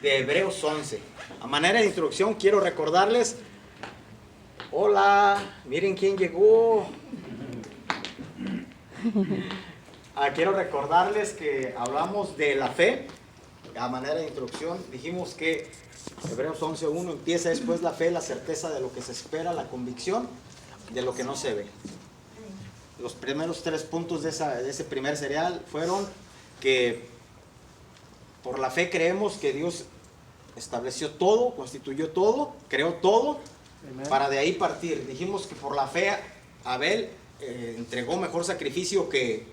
de Hebreos 11. A manera de introducción quiero recordarles, hola, miren quién llegó. Quiero recordarles que hablamos de la fe. A manera de introducción dijimos que Hebreos 11:1 empieza después la fe, la certeza de lo que se espera, la convicción de lo que no se ve. Los primeros 3 puntos de ese primer serial fueron que por la fe creemos que Dios estableció todo, constituyó todo, creó todo. Amen. Para de ahí partir. Dijimos que por la fe Abel entregó mejor sacrificio que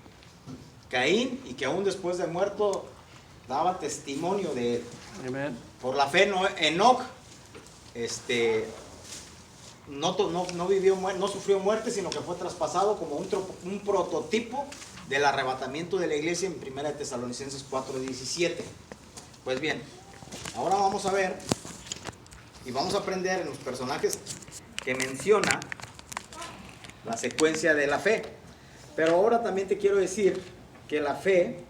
Caín, y que aún después de muerto daba testimonio de él. Amen. Por la fe Enoc no vivió, no sufrió muerte, sino que fue traspasado como un prototipo del arrebatamiento de la iglesia en 1 Tesalonicenses 4:17. Pues bien, ahora vamos a ver y vamos a aprender en los personajes que menciona la secuencia de la fe. Pero ahora también te quiero decir que la fe,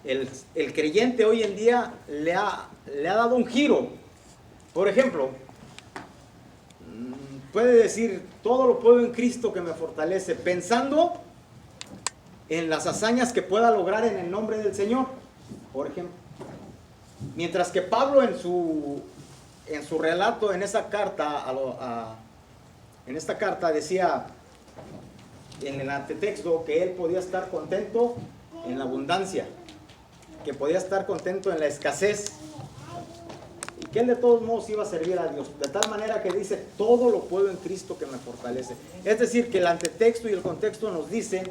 el creyente hoy en día le ha dado un giro. Por ejemplo, puede decir, todo lo puedo en Cristo que me fortalece, pensando en las hazañas que pueda lograr en el nombre del Señor, por ejemplo. Mientras que Pablo en su relato, en esa carta, en esta carta decía en el antetexto que él podía estar contento en la abundancia, que podía estar contento en la escasez, y que él de todos modos iba a servir a Dios, de tal manera que dice, todo lo puedo en Cristo que me fortalece. Es decir, que el antetexto y el contexto nos dicen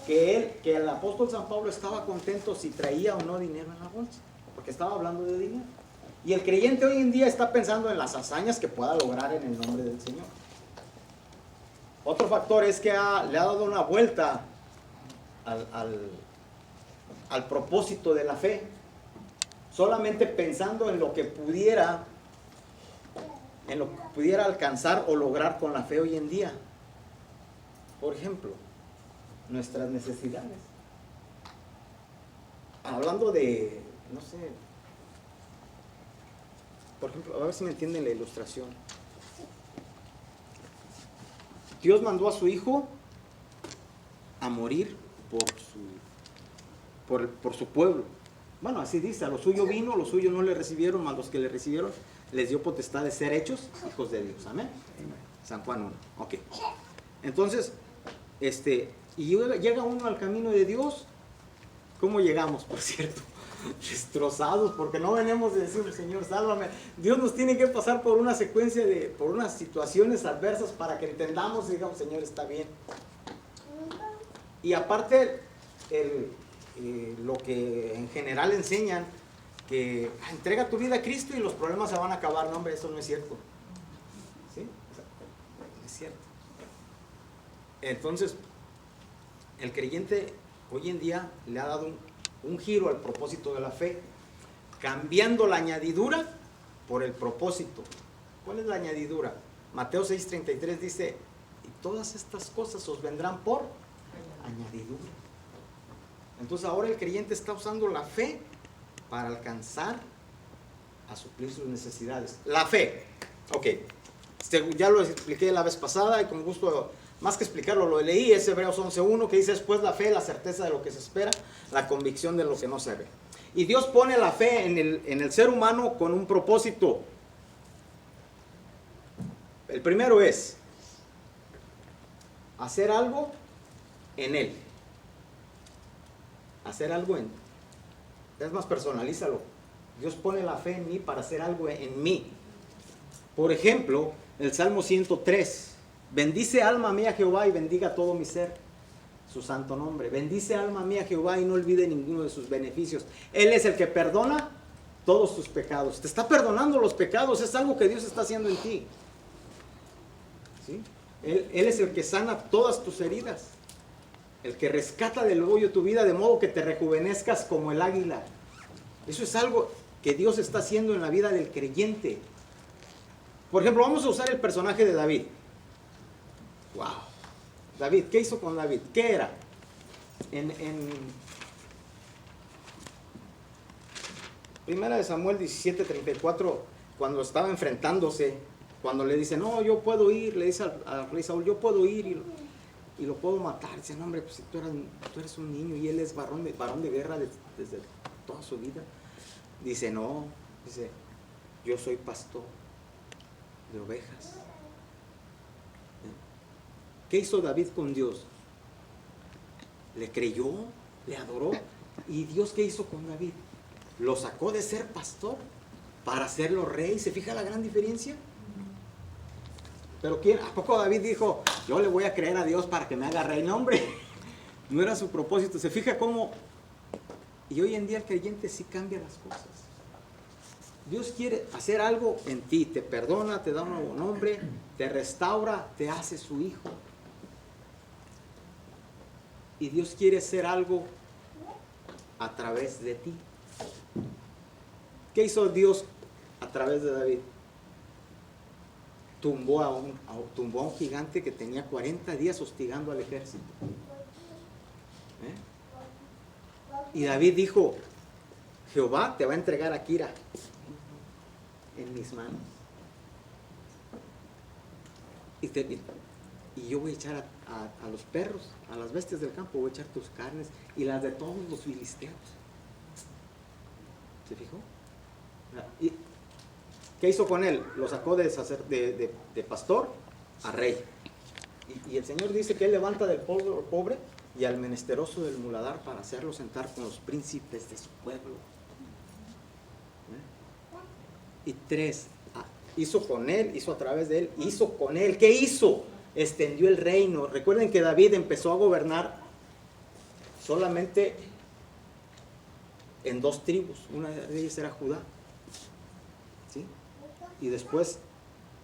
que el apóstol San Pablo estaba contento si traía o no dinero en la bolsa, porque estaba hablando de dinero. Y el creyente hoy en día está pensando en las hazañas que pueda lograr en el nombre del Señor. Otro factor es que le ha dado una vuelta al propósito de la fe, solamente pensando en lo que pudiera alcanzar o lograr con la fe hoy en día. Por ejemplo, nuestras necesidades. Hablando de, no sé, por ejemplo, a ver si me entienden la ilustración. Dios mandó a su hijo a morir por su pueblo. Bueno, así dice, a lo suyo vino, a lo suyo no le recibieron, mas los que le recibieron les dio potestad de ser hechos hijos de Dios. Amén. San Juan 1. Ok. Entonces, y llega uno al camino de Dios. ¿Cómo llegamos, por cierto? Destrozados, porque no venimos de decir, Señor, sálvame. Dios nos tiene que pasar por una secuencia por unas situaciones adversas para que entendamos y digamos, Señor, está bien. Y aparte, lo que en general enseñan, que entrega tu vida a Cristo y los problemas se van a acabar. No, hombre, eso no es cierto. ¿Sí? No es cierto. Entonces, el creyente hoy en día le ha dado un giro al propósito de la fe, cambiando la añadidura por el propósito. ¿Cuál es la añadidura? Mateo 6:33 dice, y todas estas cosas os vendrán por añadidura. Entonces ahora el creyente está usando la fe para alcanzar a suplir sus necesidades. La fe, ok, ya lo expliqué la vez pasada y con gusto, más que explicarlo, lo leí. Es Hebreos 11:1 que dice, después la fe, la certeza de lo que se espera, la convicción de lo que no se ve. Y Dios pone la fe en el ser humano con un propósito. El primero es hacer algo en Él. Hacer algo en Él. Es más, personalízalo. Dios pone la fe en mí para hacer algo en mí. Por ejemplo, el Salmo 103. Bendice alma mía Jehová y bendiga todo mi ser su santo nombre. Bendice alma mía Jehová y no olvide ninguno de sus beneficios. Él es el que perdona todos tus pecados. Te está perdonando los pecados. Es algo que Dios está haciendo en ti. ¿Sí? Él es el que sana todas tus heridas. El que rescata del hoyo tu vida de modo que te rejuvenezcas como el águila. Eso es algo que Dios está haciendo en la vida del creyente. Por ejemplo, vamos a usar el personaje de David. Wow. David, ¿qué hizo con David? ¿Qué era? Primera de Samuel 17:34, cuando estaba enfrentándose, cuando le dice, no, yo puedo ir, le dice al rey Saúl, yo puedo ir y lo puedo matar. Dice, no, hombre, pues si tú eres un niño y él es varón de guerra desde toda su vida. Dice, no, dice, yo soy pastor de ovejas. ¿Qué hizo David con Dios? Le creyó, le adoró. ¿Y Dios qué hizo con David? Lo sacó de ser pastor para hacerlo rey. ¿Se fija la gran diferencia? Pero ¿quién? ¿A poco David dijo, yo le voy a creer a Dios para que me haga rey? No, hombre, no era su propósito. ¿Se fija cómo? Y hoy en día el creyente sí cambia las cosas. Dios quiere hacer algo en ti, te perdona, te da un nuevo nombre, te restaura, te hace su hijo. Y Dios quiere hacer algo a través de ti. ¿Qué hizo Dios a través de David? Tumbó a un gigante que tenía 40 días hostigando al ejército. Y David dijo, Jehová te va a entregar a Kira en mis manos. Y yo voy a echar a los perros, a las bestias del campo, voy a echar tus carnes y las de todos los filisteos. ¿Se fijó? ¿Y qué hizo con él? Lo sacó de pastor a rey. Y el Señor dice que él levanta del pobre y al menesteroso del muladar para hacerlo sentar con los príncipes de su pueblo. Y 3, hizo con él, hizo a través de él, hizo con él. ¿Qué hizo? Extendió el reino. Recuerden que David empezó a gobernar solamente en 2 tribus. Una de ellas era Judá. ¿Sí? Y después,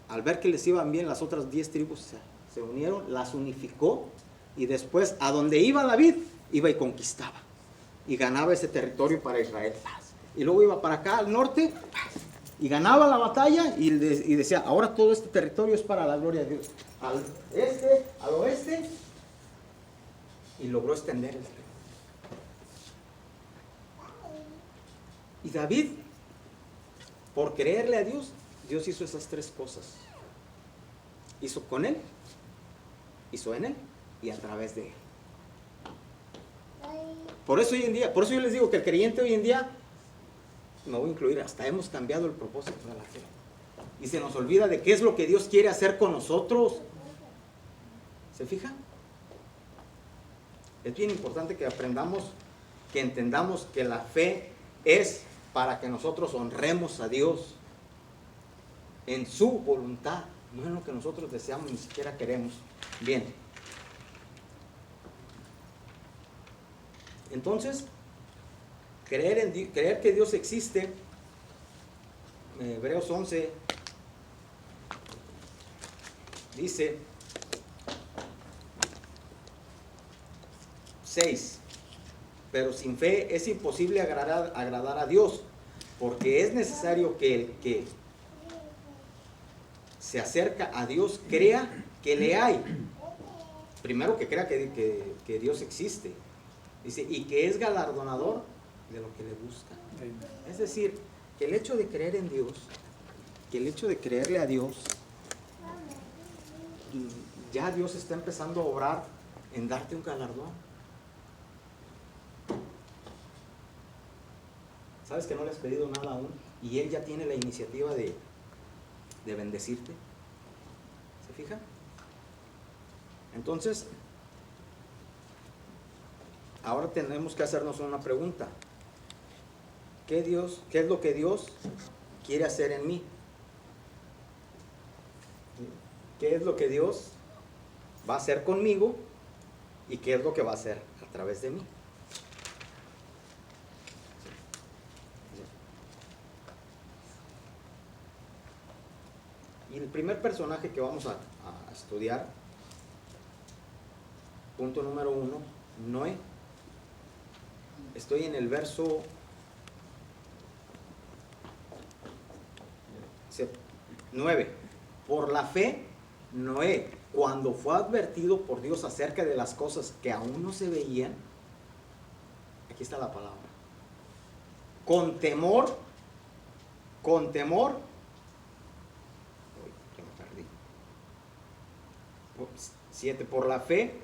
al ver que les iban bien, las otras 10 tribus se unieron, las unificó. Y después, a donde iba David, iba y conquistaba. Y ganaba ese territorio para Israel. Y luego iba para acá, al norte, y ganaba la batalla y decía, ahora todo este territorio es para la gloria de Dios. Al este, al oeste, y logró extender el reino. Y David, por creerle a Dios, Dios hizo esas 3 cosas. Hizo con él, hizo en él y a través de él. Por eso hoy en día, por eso yo les digo que el creyente hoy en día, me voy a incluir, hasta hemos cambiado el propósito de la fe. Y se nos olvida de qué es lo que Dios quiere hacer con nosotros. ¿Se fijan? Es bien importante que aprendamos, que entendamos que la fe es para que nosotros honremos a Dios en su voluntad, no en lo que nosotros deseamos ni siquiera queremos. Bien. Entonces, creer que Dios existe, Hebreos 11 dice 6, pero sin fe es imposible agradar a Dios, porque es necesario que el que se acerca a Dios crea que le hay. Primero que crea que Dios existe. Dice, y que es galardonador de lo que le busca. Es decir, que el hecho de creer en Dios, que el hecho de creerle a Dios, ya Dios está empezando a obrar en darte un galardón. Sabes que no le has pedido nada aún y Él ya tiene la iniciativa de bendecirte. ¿Se fija? Entonces, ahora tenemos que hacernos una pregunta. ¿Qué es lo que Dios quiere hacer en mí? ¿Qué es lo que Dios va a hacer conmigo? ¿Y qué es lo que va a hacer a través de mí? Y el primer personaje que vamos a estudiar, punto número 1, Noé. Estoy en el verso 9. Por la fe, Noé, cuando fue advertido por Dios acerca de las cosas que aún no se veían, aquí está la palabra, con temor con temor. Uy, ya me perdí. 7. Por la fe,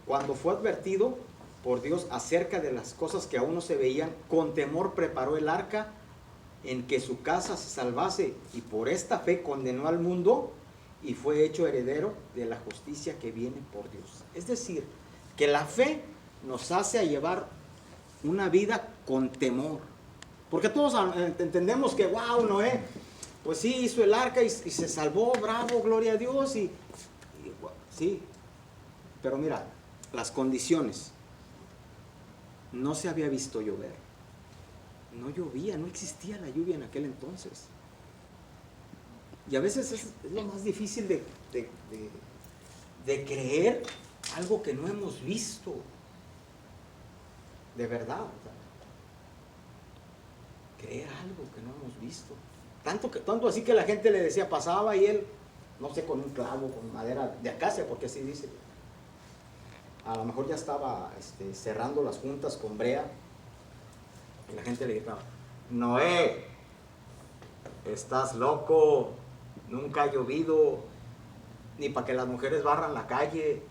cuando fue advertido por Dios acerca de las cosas que aún no se veían, con temor preparó el arca en que su casa se salvase, y por esta fe condenó al mundo y fue hecho heredero de la justicia que viene por Dios. Es decir, que la fe nos hace a llevar una vida con temor. Porque todos entendemos que, wow, Noé, pues sí, hizo el arca y se salvó, bravo, gloria a Dios, sí. Pero mira, las condiciones. No se había visto llover. No llovía, no existía la lluvia en aquel entonces. Y a veces es lo más difícil de creer algo que no hemos visto. De verdad. Creer algo que no hemos visto. Tanto así que la gente le decía, pasaba y él, no sé, con un clavo, con madera de acacia, porque así dice. A lo mejor ya estaba cerrando las juntas con brea. Y la gente le gritaba, Noé, estás loco, nunca ha llovido, ni para que las mujeres barran la calle,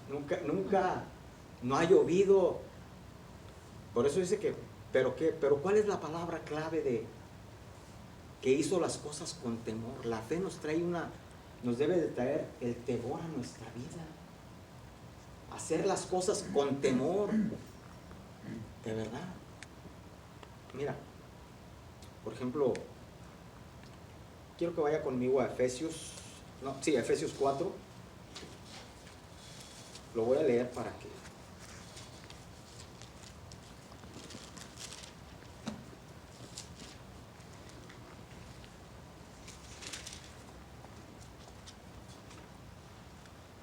nunca, no ha llovido. Por eso dice que, pero ¿cuál es la palabra clave de que hizo las cosas con temor? La fe nos debe de traer el temor a nuestra vida. Hacer las cosas con temor, de verdad. Mira, por ejemplo, quiero que vaya conmigo a Efesios 4. Lo voy a leer para que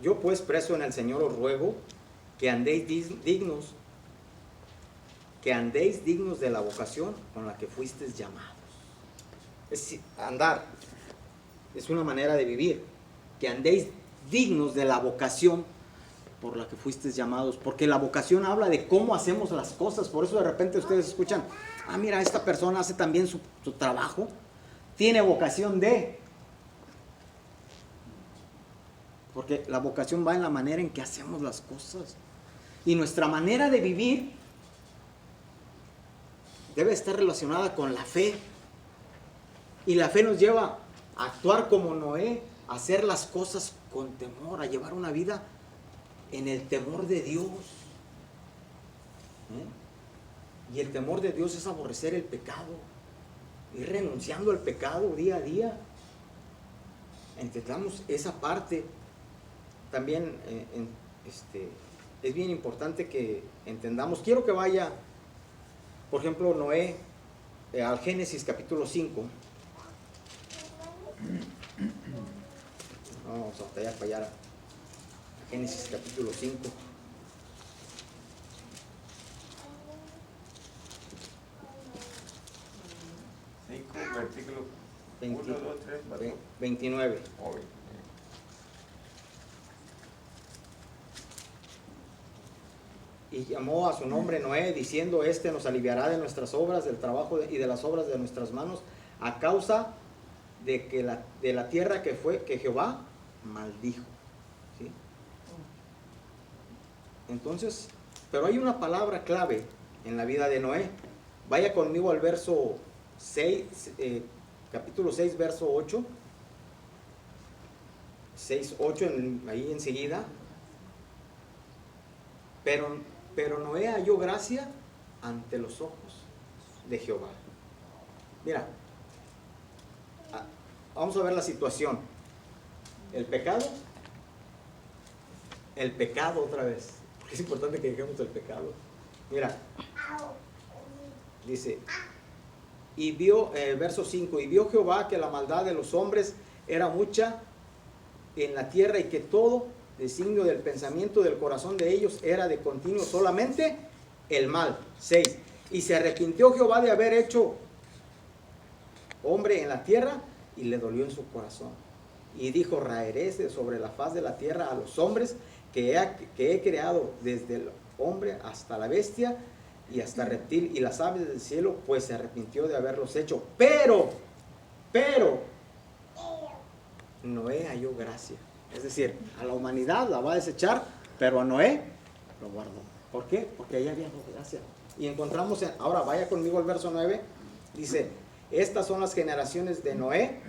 yo pues, preso en el Señor, os ruego que andéis dignos de la vocación con la que fuisteis llamados. Es decir, andar es una manera de vivir, que andéis dignos de la vocación por la que fuisteis llamados, porque la vocación habla de cómo hacemos las cosas. Por eso de repente ustedes escuchan, mira, esta persona hace también su trabajo, tiene vocación de... Porque la vocación va en la manera en que hacemos las cosas. Y nuestra manera de vivir debe estar relacionada con la fe. Y la fe nos lleva a actuar como Noé, a hacer las cosas con temor, a llevar una vida en el temor de Dios. Y el temor de Dios es aborrecer el pecado, ir renunciando al pecado día a día. Entendamos esa parte. También es bien importante que entendamos. Quiero que vaya, por ejemplo, Noé, al Génesis capítulo 5. Vamos a batallar para allá. Génesis capítulo 5. Versículo 1, 2, 3, 4. 29. Y llamó a su nombre Noé, diciendo, este nos aliviará de nuestras obras, del trabajo y de las obras de nuestras manos, a causa de la tierra que Jehová maldijo. ¿Sí? Entonces, pero hay una palabra clave en la vida de Noé. Vaya conmigo al verso 6, capítulo 6, verso 8. 6, 8, ahí enseguida. Pero Noé halló gracia ante los ojos de Jehová. Mira, vamos a ver la situación. El pecado otra vez. Porque es importante que dejemos el pecado. Mira, dice, y vio, verso 5, y vio Jehová que la maldad de los hombres era mucha en la tierra, y que todo designio del pensamiento del corazón de ellos era de continuo solamente el mal. 6. Y se arrepintió Jehová de haber hecho hombre en la tierra, y le dolió en su corazón. Y dijo, raeré sobre la faz de la tierra a los hombres que he creado, desde el hombre hasta la bestia, y hasta reptil y las aves del cielo, pues se arrepintió de haberlos hecho. Pero, Noé halló gracia. Es decir, a la humanidad la va a desechar, pero a Noé lo guardó. ¿Por qué? Porque ahí había gracia. Y encontramos, ahora vaya conmigo al verso 9, dice, estas son las generaciones de Noé,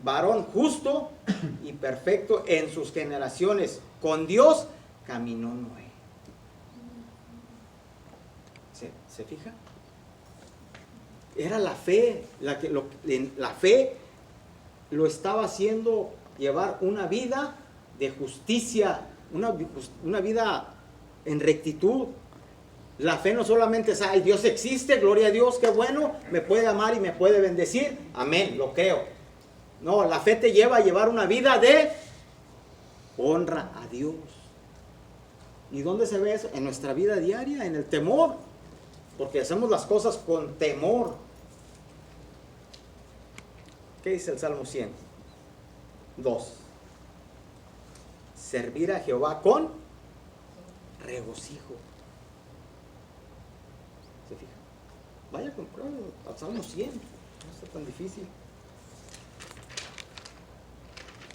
varón justo y perfecto en sus generaciones. Con Dios caminó Noé. ¿Se fija? Era la fe, la fe lo estaba haciendo llevar una vida de justicia, una vida en rectitud. La fe no solamente es, ay, Dios existe, gloria a Dios, qué bueno, me puede amar y me puede bendecir, amén, lo creo. No, la fe te lleva a llevar una vida de honra a Dios. ¿Y dónde se ve eso? En nuestra vida diaria, en el temor, porque hacemos las cosas con temor. ¿Qué dice el Salmo 100? 2. Servir a Jehová con regocijo. ¿Se fija? Vaya con prueba al Salmo 100. No está tan difícil.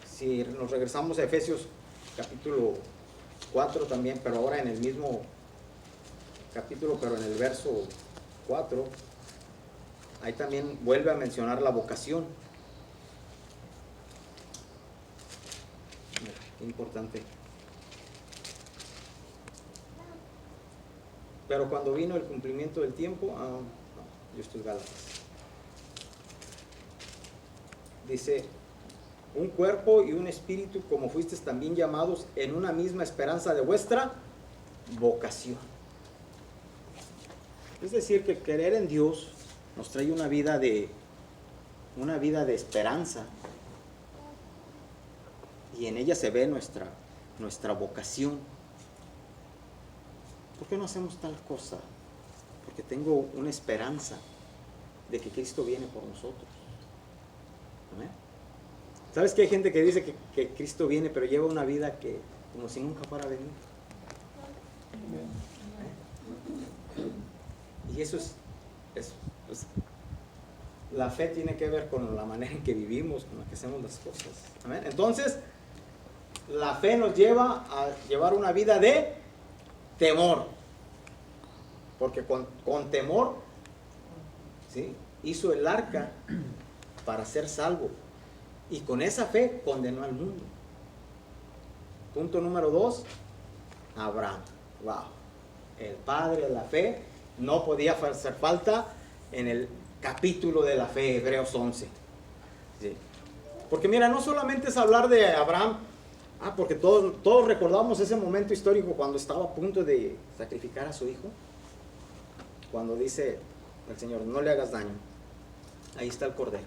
Si nos regresamos a Efesios capítulo 4 también, pero ahora en el mismo capítulo, pero en el verso 4, ahí también vuelve a mencionar la vocación. Mira, qué importante. Pero cuando vino el cumplimiento del tiempo, no, esto es Gálatas. Dice, un cuerpo y un espíritu, como fuisteis también llamados en una misma esperanza de vuestra vocación. Es decir, que creer en Dios nos trae una vida de esperanza, y en ella se ve nuestra vocación. ¿Por qué no hacemos tal cosa? Porque tengo una esperanza de que Cristo viene por nosotros. ¿Amén? ¿Sabes que hay gente que dice que Cristo viene, pero lleva una vida que como si nunca fuera a venir? Y eso es la fe tiene que ver con la manera en que vivimos, con la que hacemos las cosas. ¿Amén? Entonces, la fe nos lleva a llevar una vida de temor. Porque con temor, ¿sí?, hizo el arca para ser salvo. Y con esa fe condenó al mundo. Punto número 2, Abraham. Wow. El padre de la fe no podía hacer falta en el capítulo de la fe, Hebreos 11. ¿Sí? Porque mira, no solamente es hablar de Abraham, porque todos recordamos ese momento histórico cuando estaba a punto de sacrificar a su hijo. Cuando dice el Señor, no le hagas daño. Ahí está el cordero.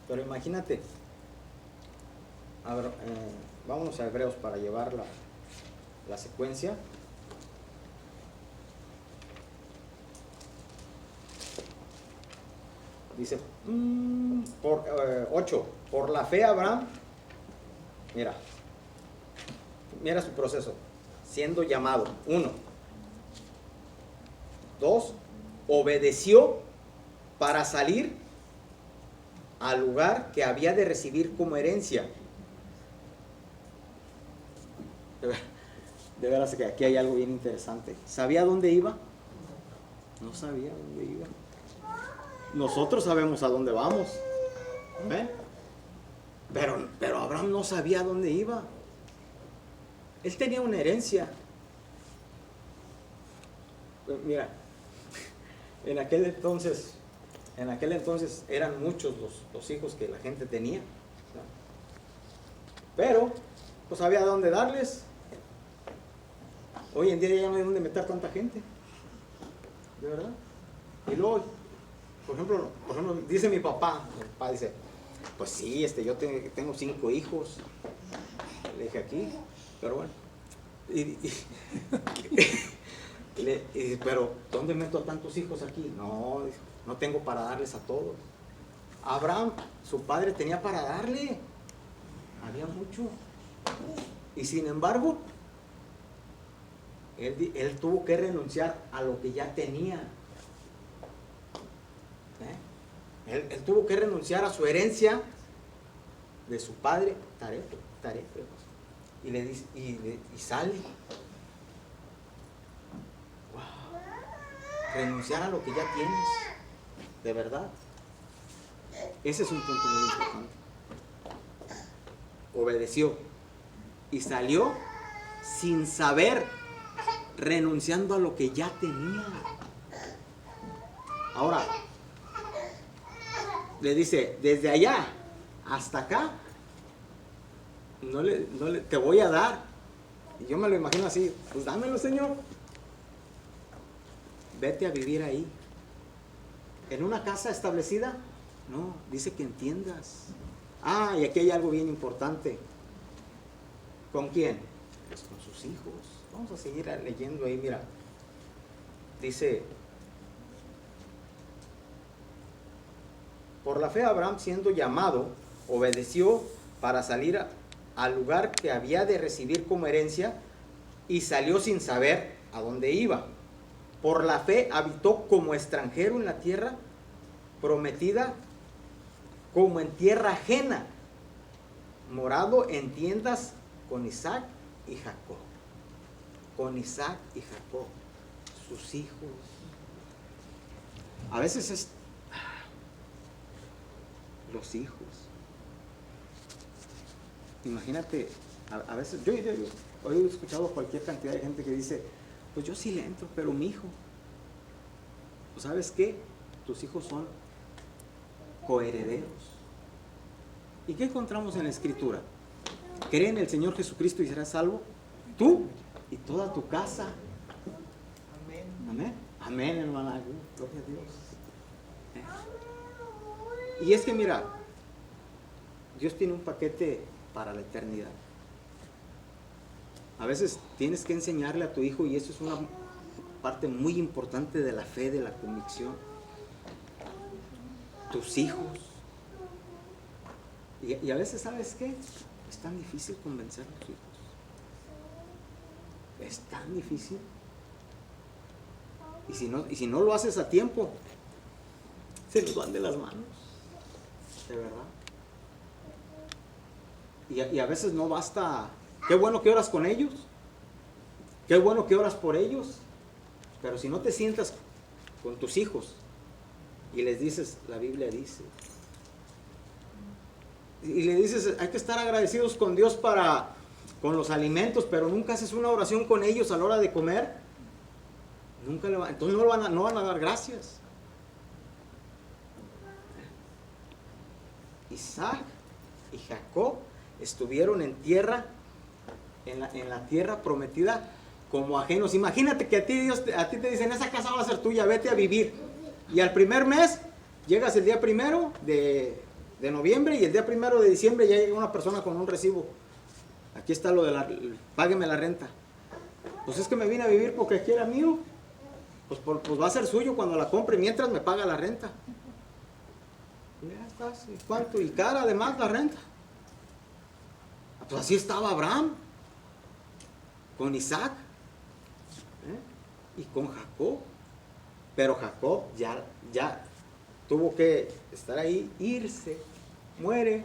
Pero imagínate, vámonos a Hebreos para llevar la secuencia. Dice, 8, por la fe Abraham, mira su proceso, siendo llamado, 1, 2, obedeció para salir al lugar que había de recibir como herencia. De veras que aquí hay algo bien interesante. ¿Sabía dónde iba? No sabía dónde iba. Nosotros sabemos a dónde vamos. ¿Eh? Pero Abraham no sabía dónde iba. Él tenía una herencia. Mira, en aquel entonces eran muchos los hijos que la gente tenía, ¿no? Pero pues había dónde darles. Hoy en día ya no hay dónde meter tanta gente, de verdad. Y luego, por ejemplo, dice mi papá dice, pues sí, yo tengo 5 hijos. Le dije aquí, pero bueno. Pero ¿dónde meto a tantos hijos aquí? No tengo para darles a todos. Abraham, su padre, tenía para darle. Había mucho. Y sin embargo, Él tuvo que renunciar a lo que ya tenía. Él tuvo que renunciar a su herencia de su padre, Taref, y le dice, y sale. Wow. Renunciar a lo que ya tienes, de verdad. Ese es un punto muy importante. Obedeció y salió sin saber, renunciando a lo que ya tenía. Ahora, le dice, desde allá hasta acá, te voy a dar. Y yo me lo imagino así, pues dámelo, Señor. Vete a vivir ahí. ¿En una casa establecida? No, dice que entiendas. Ah, y aquí hay algo bien importante. ¿Con quién? Pues con sus hijos. Vamos a seguir leyendo ahí, mira. Dice, por la fe Abraham, siendo llamado, obedeció para salir al lugar que había de recibir como herencia y salió sin saber a dónde iba. Por la fe habitó como extranjero en la tierra prometida, como en tierra ajena, morado en tiendas con Isaac y Jacob. Con Isaac y Jacob, sus hijos. A veces es los hijos. Imagínate, a veces yo he escuchado cualquier cantidad de gente que dice, pues yo sí le entro, pero mi hijo. Pues ¿sabes qué? Tus hijos son coherederos. ¿Y qué encontramos en la Escritura? Cree en el Señor Jesucristo y serás salvo, tú y toda tu casa. Amén. Amén. Amén, hermana. Gloria a Dios. Y es que mira, Dios tiene un paquete para la eternidad. A veces tienes que enseñarle a tu hijo, y eso es una parte muy importante de la fe, de la convicción. Tus hijos. Y a veces, ¿sabes qué? Es tan difícil convencer a los hijos. Es tan difícil. Y si no lo haces a tiempo, se nos van de las manos. De verdad. Y a veces no basta. Qué bueno que oras con ellos. Qué bueno que oras por ellos. Pero si no te sientas con tus hijos y les dices, la Biblia dice, y le dices, hay que estar agradecidos con Dios con los alimentos, pero nunca haces una oración con ellos a la hora de comer, entonces no van a dar gracias. Isaac y Jacob estuvieron en la tierra prometida como ajenos. Imagínate que a ti te dicen, esa casa va a ser tuya, vete a vivir. Y al primer mes, llegas el día 1 de noviembre y el día 1 de diciembre ya llega una persona con un recibo. Aquí está págueme la renta. Pues es que me vine a vivir porque aquí era mío. Pues va a ser suyo cuando la compre, mientras me paga la renta. Ya estás, ¿y cuánto? Y cara además la renta. Pues así estaba Abraham con Isaac y con Jacob. Pero Jacob ya tuvo que estar ahí, irse, muere,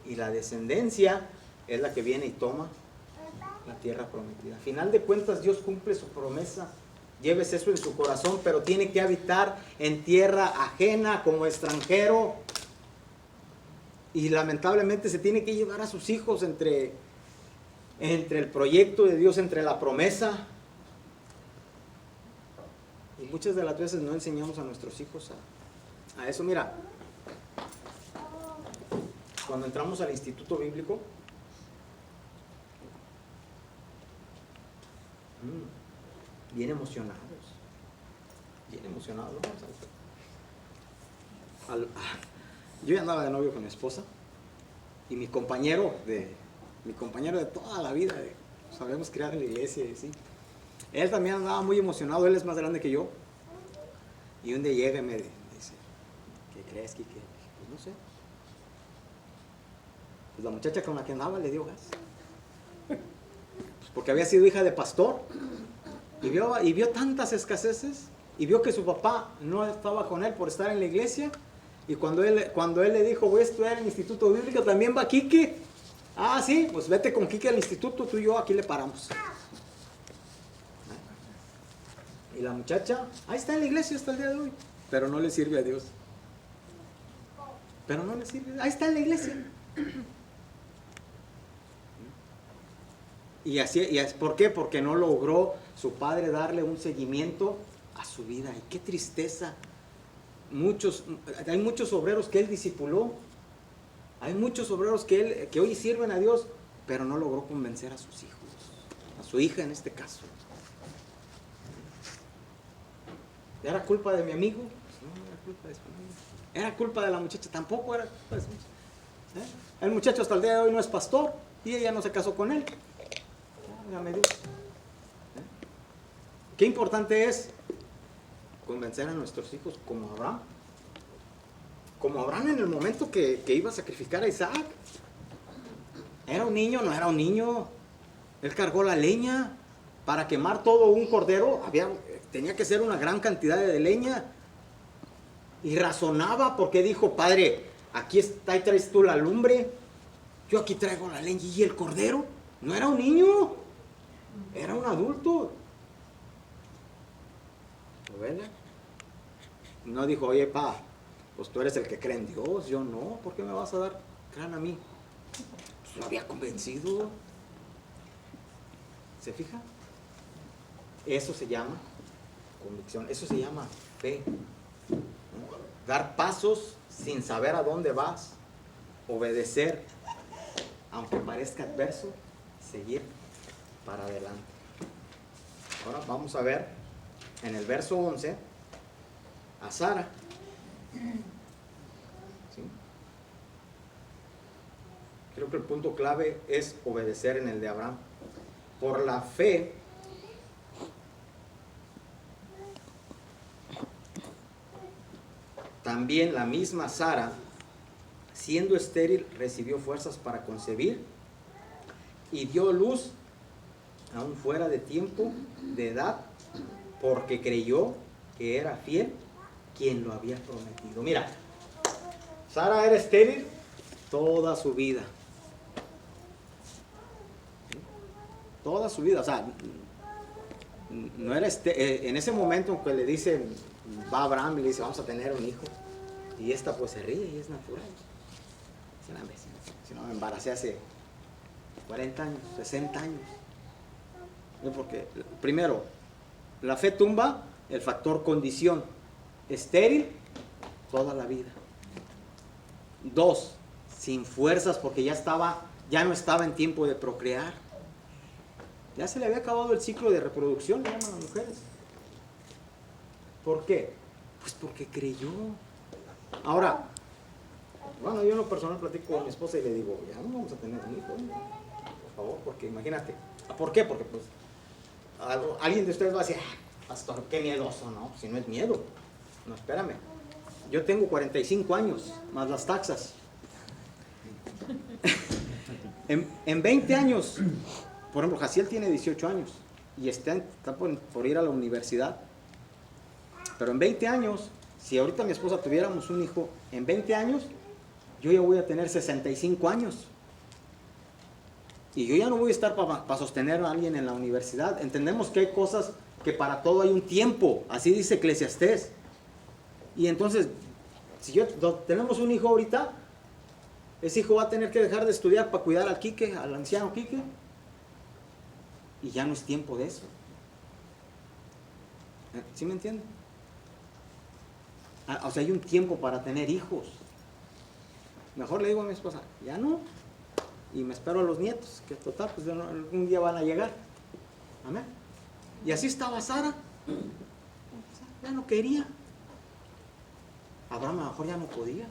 y la descendencia es la que viene y toma la tierra prometida. A final de cuentas, Dios cumple su promesa. Lleves eso en su corazón, pero tiene que habitar en tierra ajena como extranjero. Y lamentablemente se tiene que llevar a sus hijos entre el proyecto de Dios, entre la promesa. Y muchas de las veces no enseñamos a nuestros hijos a eso. Mira, cuando entramos al instituto bíblico, bien emocionados, ¿no? Yo ya andaba de novio con mi esposa, y mi compañero de toda la vida, sabemos criar en la iglesia, ¿sí? Él también andaba muy emocionado, él es más grande que yo. Y un día llega y me dice, ¿qué crees, Quique? Pues no sé. Pues la muchacha con la que andaba le dio gas. Pues porque había sido hija de pastor, y vio tantas escaseces, y vio que su papá no estaba con él por estar en la iglesia, y cuando él le dijo, voy a estudiar en el instituto bíblico, también va Quique. Ah, sí, pues vete con Quique al instituto, tú y yo aquí le paramos. Y la muchacha, ahí está en la iglesia hasta el día de hoy, pero no le sirve a Dios. Pero no le sirve, ahí está en la iglesia. ¿Por qué? Porque no logró su padre darle un seguimiento a su vida. Y qué tristeza. Hay muchos obreros que él discipuló. Hay muchos obreros que hoy sirven a Dios, pero no logró convencer a sus hijos, a su hija en este caso. ¿Era culpa de mi amigo? No, era culpa de su amigo. ¿Era culpa de la muchacha? Tampoco era culpa de su muchacha. El muchacho hasta el día de hoy no es pastor y ella no se casó con él. Válgame Dios. Qué importante es convencer a nuestros hijos como Abraham. Como Abraham en el momento que iba a sacrificar a Isaac. ¿Era un niño? No era un niño. Él cargó la leña para quemar todo un cordero. Tenía que ser una gran cantidad de leña. Y razonaba porque dijo, padre, aquí está y traes tú la lumbre. Yo aquí traigo la leña y el cordero. No era un niño. Era un adulto. ¿Lo ven? No dijo, oye, pa, pues tú eres el que cree en Dios, yo no, ¿por qué me vas a dar gran a mí? Pues lo había convencido. ¿Se fija? Eso se llama convicción, eso se llama fe. Dar pasos sin saber a dónde vas, obedecer, aunque parezca adverso, seguir para adelante. Ahora vamos a ver en el verso 11 a Sara. ¿Sí? Creo que el punto clave es obedecer en el de Abraham. Por la fe, también la misma Sara, siendo estéril, recibió fuerzas para concebir y dio luz aún fuera de tiempo de edad, porque creyó que era fiel quien lo había prometido. Mira, Sara era estéril toda su vida. Toda su vida, o sea, no era en ese momento en que le dicen, va Abraham y le dice, vamos a tener un hijo, y esta pues se ríe y es natural. Si no me embaracé hace 40 años, 60 años. Porque, primero, la fe tumba el factor condición. Estéril toda la vida. 2, sin fuerzas porque ya no estaba en tiempo de procrear. Ya se le había acabado el ciclo de reproducción, le llaman las mujeres. ¿Por qué? Pues porque creyó. Ahora, bueno, yo en lo personal platico con mi esposa y le digo, ya no vamos a tener un hijo, por favor, porque imagínate. ¿Por qué? Porque pues alguien de ustedes va a decir, pastor, qué miedoso, ¿no? Si no es miedo. No, espérame. Yo tengo 45 años, más las taxas. En 20 años, por ejemplo, Jaciel tiene 18 años y está por ir a la universidad. Pero en 20 años, si ahorita mi esposa tuviéramos un hijo, en 20 años, yo ya voy a tener 65 años. Y yo ya no voy a estar para sostener a alguien en la universidad. Entendemos que hay cosas que para todo hay un tiempo, así dice Eclesiastés. Y entonces, si tenemos un hijo ahorita, ese hijo va a tener que dejar de estudiar para cuidar al Quique, al anciano Quique. Y ya no es tiempo de eso. ¿Sí me entienden? O sea, hay un tiempo para tener hijos. Mejor le digo a mi esposa, ya no. Y me espero a los nietos, que total, pues algún día van a llegar. Amén. Y así estaba Sara. Ya no quería. Abraham a lo mejor ya no podía.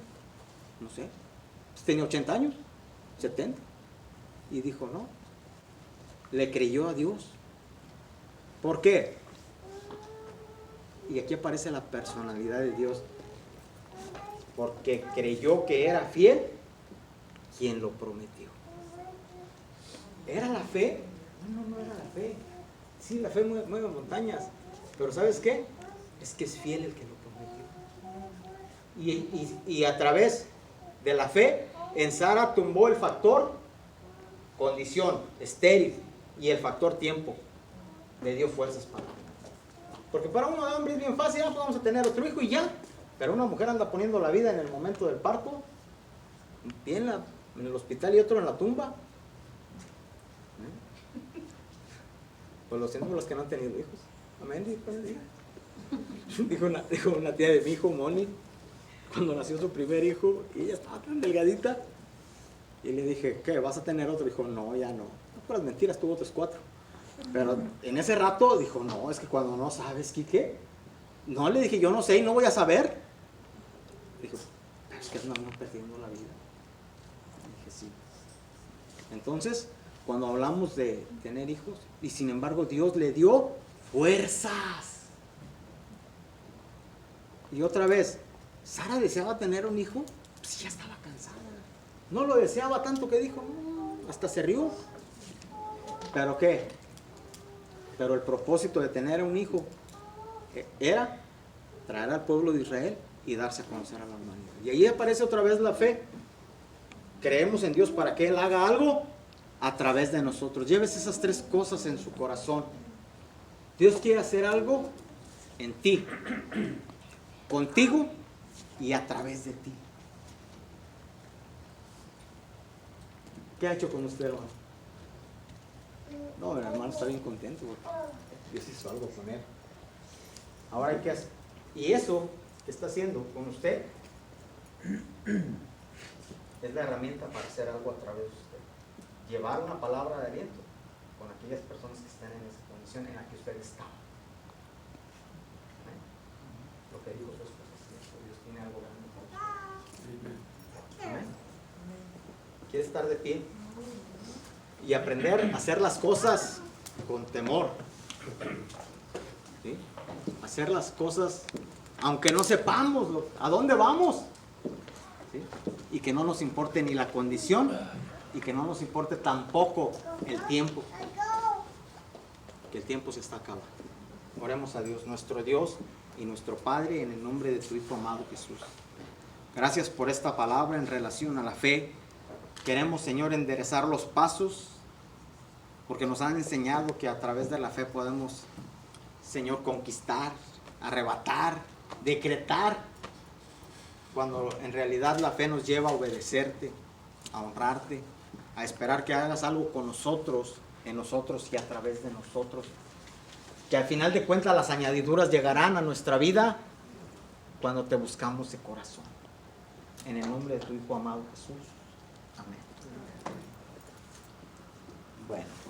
No sé. Tenía 80 años, 70. Y dijo no. Le creyó a Dios. ¿Por qué? Y aquí aparece la personalidad de Dios. Porque creyó que era fiel quien lo prometió. Era la fe No era la fe. Sí, la fe mueve montañas. Pero ¿sabes qué? Es que es fiel el que lo prometió. Y a través de la fe, en Sara tumbó el factor condición, estéril, y el factor tiempo. Le dio fuerzas para. Porque para uno de hombre es bien fácil, pues vamos a tener otro hijo y ya. Pero una mujer anda poniendo la vida en el momento del parto, un pie en el hospital y otro en la tumba. Pues lo siento por los que no han tenido hijos. Amén. Dijo una tía de mi hijo, Moni, cuando nació su primer hijo, y ella estaba tan delgadita. Y le dije, ¿qué? ¿Vas a tener otro? Dijo, no, ya no. No, por las mentiras, tuvo otros 4. Pero en ese rato dijo, no, es que cuando no sabes, Quique. No, le dije, yo no sé y no voy a saber. Dijo, pero es que no perdiendo la vida. Dije, sí. Entonces, cuando hablamos de tener hijos, y sin embargo Dios le dio fuerzas. Y otra vez, Sara deseaba tener un hijo, pues ya estaba cansada. No lo deseaba tanto que dijo, no, hasta se rió. ¿Pero qué? Pero el propósito de tener un hijo era traer al pueblo de Israel y darse a conocer a la humanidad. Y ahí aparece otra vez la fe. Creemos en Dios para que Él haga algo a través de nosotros. Lleves esas 3 cosas en su corazón. Dios quiere hacer algo en ti, contigo y a través de ti. ¿Qué ha hecho con usted, hermano? No, el hermano está bien contento porque Dios hizo algo con él. Ahora hay que hacer. Y eso que está haciendo con usted es la herramienta para hacer algo a través de usted. Llevar una palabra de aliento con aquellas personas que están en esa condición en la que usted estaba. Lo que dijo su esposa es cierto. Dios tiene algo grande para usted. Amén. ¿Quiere estar de pie? Y aprender a hacer las cosas con temor. ¿Sí? Hacer las cosas aunque no sepamos a dónde vamos. ¿Sí? Y que no nos importe ni la condición y que no nos importe tampoco el tiempo. Que el tiempo se está acabando. Oremos a Dios, nuestro Dios y nuestro Padre, en el nombre de tu Hijo amado Jesús. Gracias por esta palabra en relación a la fe. Queremos, Señor, enderezar los pasos, porque nos han enseñado que a través de la fe podemos, Señor, conquistar, arrebatar, decretar, cuando en realidad la fe nos lleva a obedecerte, a honrarte, a esperar que hagas algo con nosotros, en nosotros y a través de nosotros. Que al final de cuentas las añadiduras llegarán a nuestra vida cuando te buscamos de corazón. En el nombre de tu Hijo amado Jesús. Amén. Bueno.